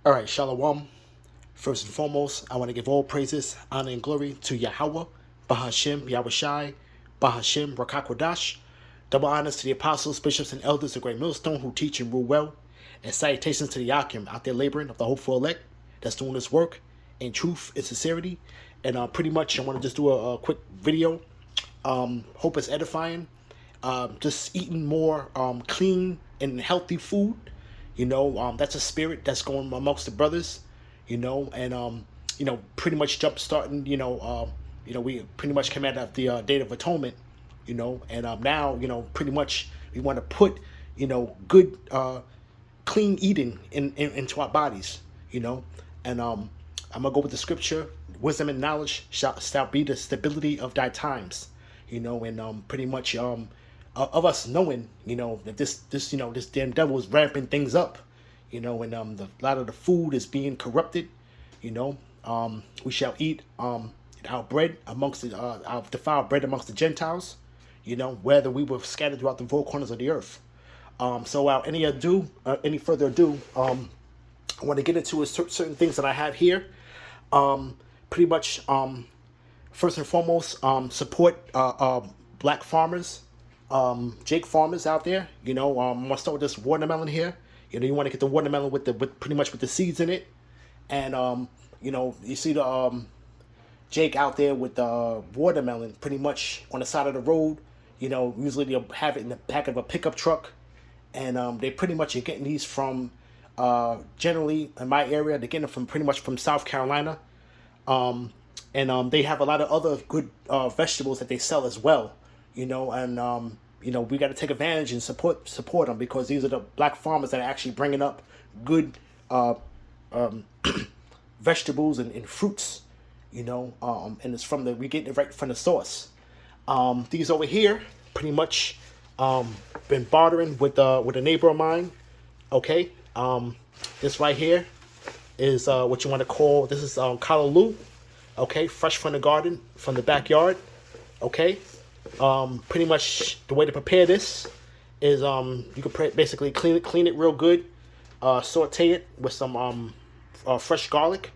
All right, Shalom. First and foremost, I want to give all praises, honor, and glory to Yahweh, Bahashem, Yahushai, Bahashem, Rakakwadash. Double honors to the apostles, bishops, and elders of Great Millstone who teach and rule well. And salutations to the Yakim out there laboring of the hopeful elect that's doing this work in truth and sincerity. And pretty much, I want to just do a quick video. Hope it's edifying. Just eating more clean and healthy food. That's a spirit that's going amongst the brothers. Pretty much jump starting. We pretty much came out of the Day of Atonement. And now pretty much we want to put good clean eating into our bodies. And I'm gonna go with the scripture. Wisdom and knowledge shall be the stability of thy times. And pretty much of us knowing that this damn devil is ramping things up. And a lot of the food is being corrupted. We shall eat our bread amongst our defiled bread amongst the Gentiles. Whether we were scattered throughout the four corners of the earth. So without any further ado, I want to get into certain things that I have here. Pretty much, first and foremost, support black farmers, Jake farmers out there. I'm gonna start with this watermelon here. You want to get the watermelon with pretty much with the seeds in it, and you see the Jake out there with the watermelon pretty much on the side of the road. Usually they'll have it in the back of a pickup truck, and they pretty much are getting these from generally in my area. They're getting them from pretty much from South Carolina, and they have a lot of other good vegetables that they sell as well. We got to take advantage and support them, because these are the black farmers that are actually bringing up good vegetables and fruits. And it's we get it right from the source. These over here, pretty much, been bartering with a neighbor of mine. Okay, this right here is what you want to call. This is callaloo. Okay, fresh from the garden, from the backyard. Okay. Pretty much the way to prepare this is you can basically clean it real good, saute it with some fresh garlic.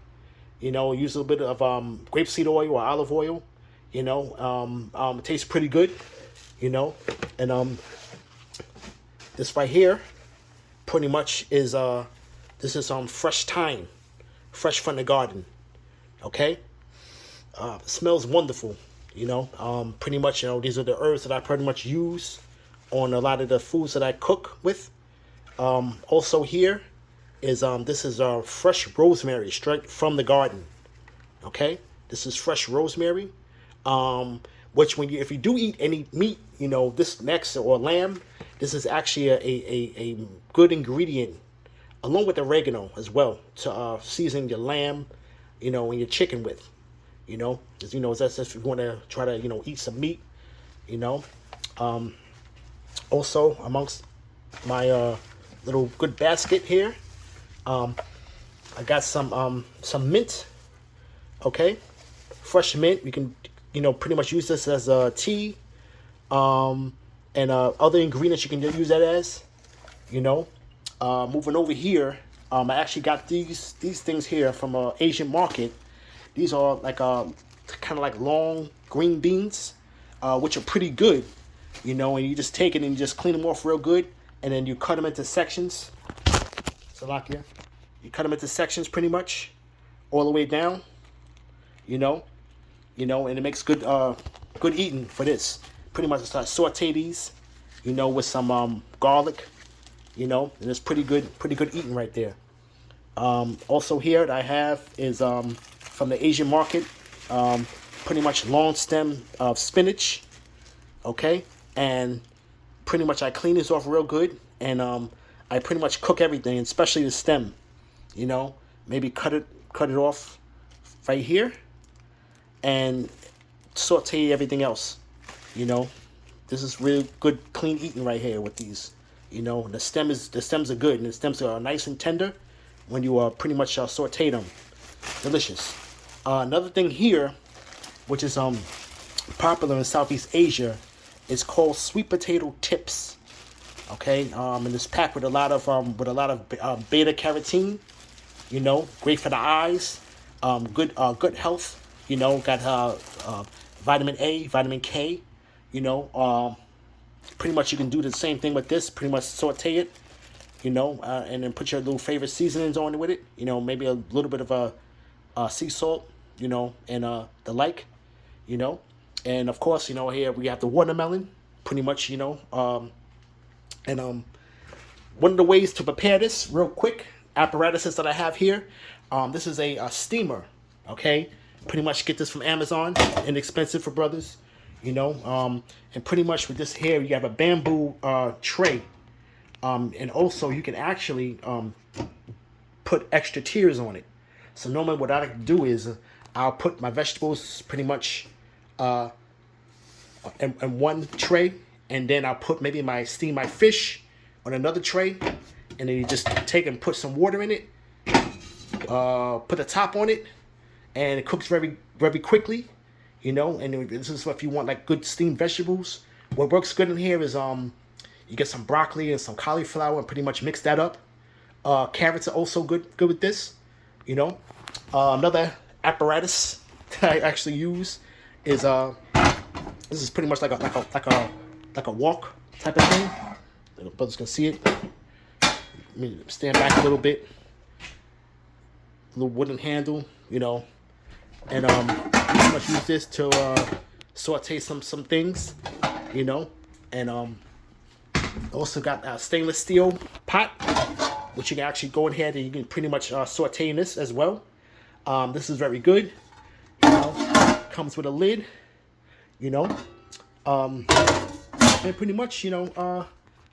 Use a little bit of grapeseed oil or olive oil. It tastes pretty good. And this right here, pretty much is this is fresh thyme, fresh from the garden. Okay, it smells wonderful. Pretty much, these are the herbs that I pretty much use on a lot of the foods that I cook with. Also here is this is fresh rosemary straight from the garden. Okay, this is fresh rosemary. Which if you do eat any meat, this next or lamb, this is actually a good ingredient, along with oregano as well, to season your lamb, and your chicken with. That's if you want to try to eat some meat. Also amongst my little good basket here, I got some mint. Okay, fresh mint. You can pretty much use this as a tea, and other ingredients you can use that as. Moving over here, I actually got these things here from an Asian market. These are like kind of like long green beans, which are pretty good, and you just take it and you just clean them off real good, and then you cut them into sections. Salakia, you cut them into sections pretty much, all the way down, and it makes good eating for this. Pretty much start saute these, with some garlic, and it's pretty good eating right there. Also here that I have is from the Asian market, pretty much long stem of spinach. Okay, and pretty much I clean this off real good, and I pretty much cook everything, especially the stem. Maybe cut it off right here, and saute everything else. This is really good clean eating right here with these. The stems are good, and the stems are nice and tender when you pretty much saute them. Delicious. Another thing here, which is popular in Southeast Asia, is called sweet potato tips. Okay, and it's packed with a lot of beta carotene. You know, great for the eyes. Good health. You know, got vitamin A, vitamin K. You know, pretty much you can do the same thing with this. Pretty much saute it. You know, and then put your little favorite seasonings on it with it. You know, maybe a little bit of sea salt. You know, and the like. You know, and of course, you know, here we have the watermelon. Pretty much, you know, and one of the ways to prepare this, real quick, apparatuses that I have here. This is a steamer. Okay, pretty much get this from Amazon. Inexpensive for brothers. You know, and pretty much with this here, you have a bamboo tray. And also you can actually put extra tiers on it. So normally what I like to do is I'll put my vegetables pretty much in one tray, and then I'll put maybe steam my fish on another tray, and then you just take and put some water in it, put the top on it, and it cooks very, very quickly, you know. And this is if you want like good steamed vegetables. What works good in here is you get some broccoli and some cauliflower and pretty much mix that up. Carrots are also good with this, you know. Another apparatus that I actually use is this is pretty much like a wok type of thing. The brothers can see it. Let me stand back a little bit. A little wooden handle, you know, and pretty much use this to saute some things, you know, and also got a stainless steel pot, which you can actually go ahead and you can pretty much saute in this as well. This is very good, you know. Comes with a lid, you know, and pretty much, you know,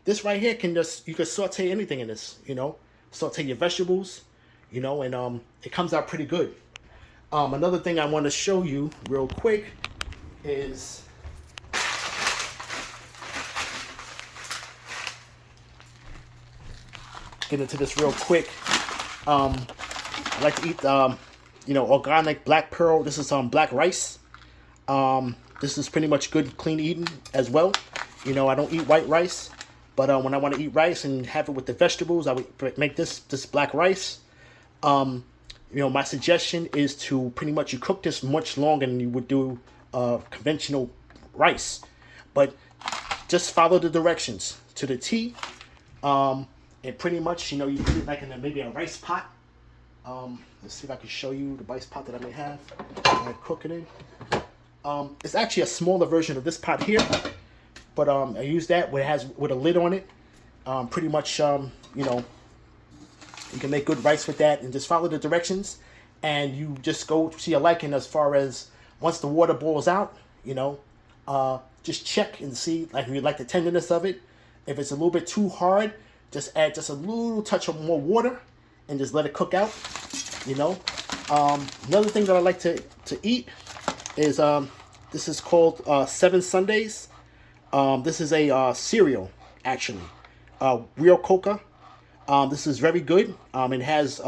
this right here you can saute anything in this, you know, saute your vegetables, you know, and it comes out pretty good. Another thing I want to show you real quick is get into this real quick. I like to eat you know, organic black pearl. This is black rice. This is pretty much good clean eating as well. You know, I don't eat white rice, but when I want to eat rice and have it with the vegetables, I would make this black rice. You know, my suggestion is to pretty much you cook this much longer than you would do conventional rice, but just follow the directions to the T. And pretty much, you know, you put it like in maybe a rice pot. Let's see if I can show you the rice pot that I may have. I cook it in. It's actually a smaller version of this pot here, but I use that with a lid on it. Pretty much, you know, you can make good rice with that, and just follow the directions, and you just go to your liking as far as once the water boils out, you know, just check and see like if you like the tenderness of it. If it's a little bit too hard, just add just a little touch of more water and just let it cook out, you know. Another thing that I like to eat is this is called 7 Sundays. This is a cereal, actually. Real Coca. This is very good. It has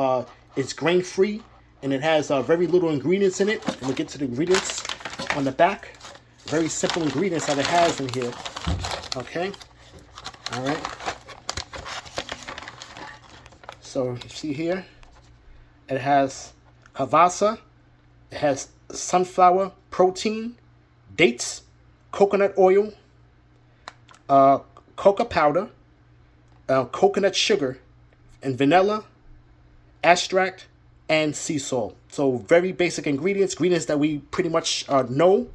it's grain free, and it has very little ingredients in it. And we'll get to the ingredients on the back. Very simple ingredients that it has in here. Okay. All right. So you see here, it has kavasa, it has sunflower protein, dates, coconut oil, cocoa powder, coconut sugar, and vanilla, extract, and sea salt. So very basic ingredients that we pretty much know.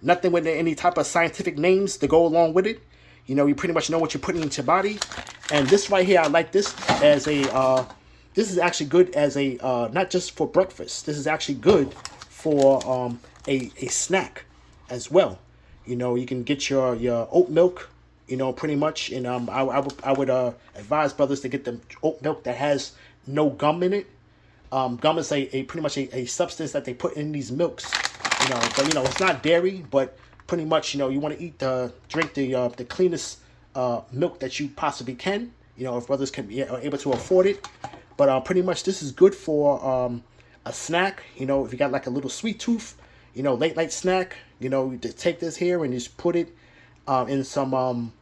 Nothing with any type of scientific names to go along with it. You know, you pretty much know what you're putting into your body. And this right here, I like this as a, this is actually good as a, not just for breakfast. This is actually good for a snack as well. You know, you can get your oat milk, you know, pretty much. And I would advise brothers to get the oat milk that has no gum in it. Gum is a pretty much a substance that they put in these milks. You know, but you know, it's not dairy, but pretty much, you know, you want to drink the cleanest milk that you possibly can. You know, if brothers are able to afford it. But pretty much this is good for a snack. You know, if you got like a little sweet tooth, you know, late night snack. You know, you just take this here and just put it in some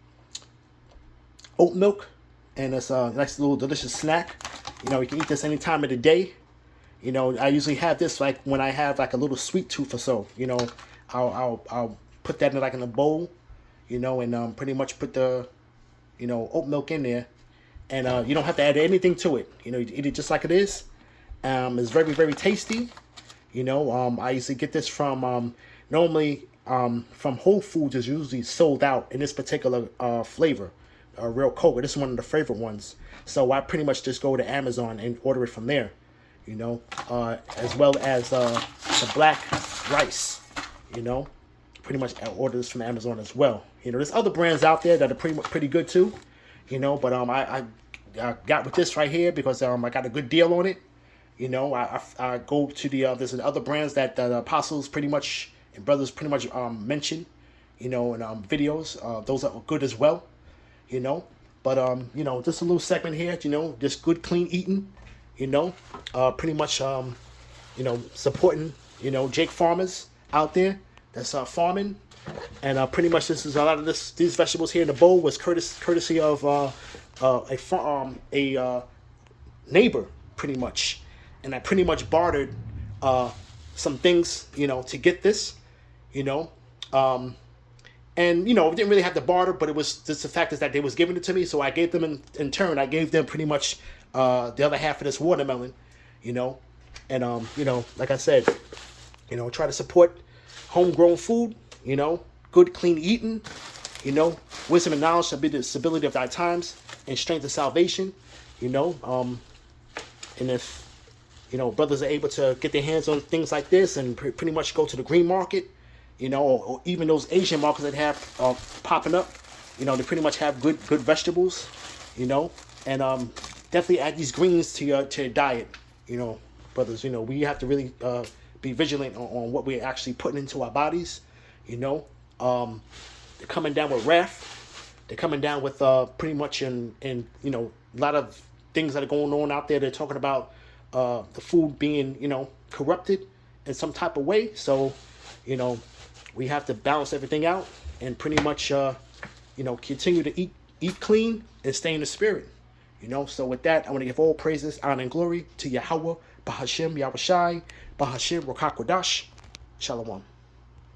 oat milk, and it's a nice little delicious snack. You can eat this any time of the day. I usually have this like when I have like a little sweet tooth or so. I'll put that in like in a bowl, and pretty much put the oat milk in there, and you don't have to add anything to it. You eat it just like it is. It's very, very tasty. I usually get this from normally from Whole Foods is usually sold out in this particular flavor, Real Cocoa. This is one of the favorite ones. So I pretty much just go to Amazon and order it from there. As well as the black rice. Pretty much I order this from Amazon as well. There's other brands out there that are pretty good too. But I got with this right here because I got a good deal on it. I go to there's other brands that the apostles pretty much and brothers pretty much mention, in videos. Those are good as well, But just a little segment here, just good clean eating, pretty much supporting Jake farmers out there that's farming, and pretty much this is a lot of these vegetables here in the bowl was courtesy of a neighbor pretty much. And I pretty much bartered some things, to get this, and didn't really have to barter, but it was just the fact is that they was giving it to me, so I gave them in turn. I gave them pretty much the other half of this watermelon, and like I said, try to support homegrown food, good clean eating, wisdom and knowledge shall be the stability of thy times, and strength of salvation, and if brothers are able to get their hands on things like this and pretty much go to the green market, or even those Asian markets that have popping up, they pretty much have good vegetables, and definitely add these greens to your diet, brothers. We have to really be vigilant on what we're actually putting into our bodies, They're coming down with wrath. They're coming down with pretty much in a lot of things that are going on out there. They're talking about the food being, corrupted in some type of way. So, we have to balance everything out and pretty much, continue to eat clean and stay in the spirit. So with that, I want to give all praises, honor, and glory to Yahweh, Bahashem, Yahushai, Bahashem, Rokakwadash. Shalom.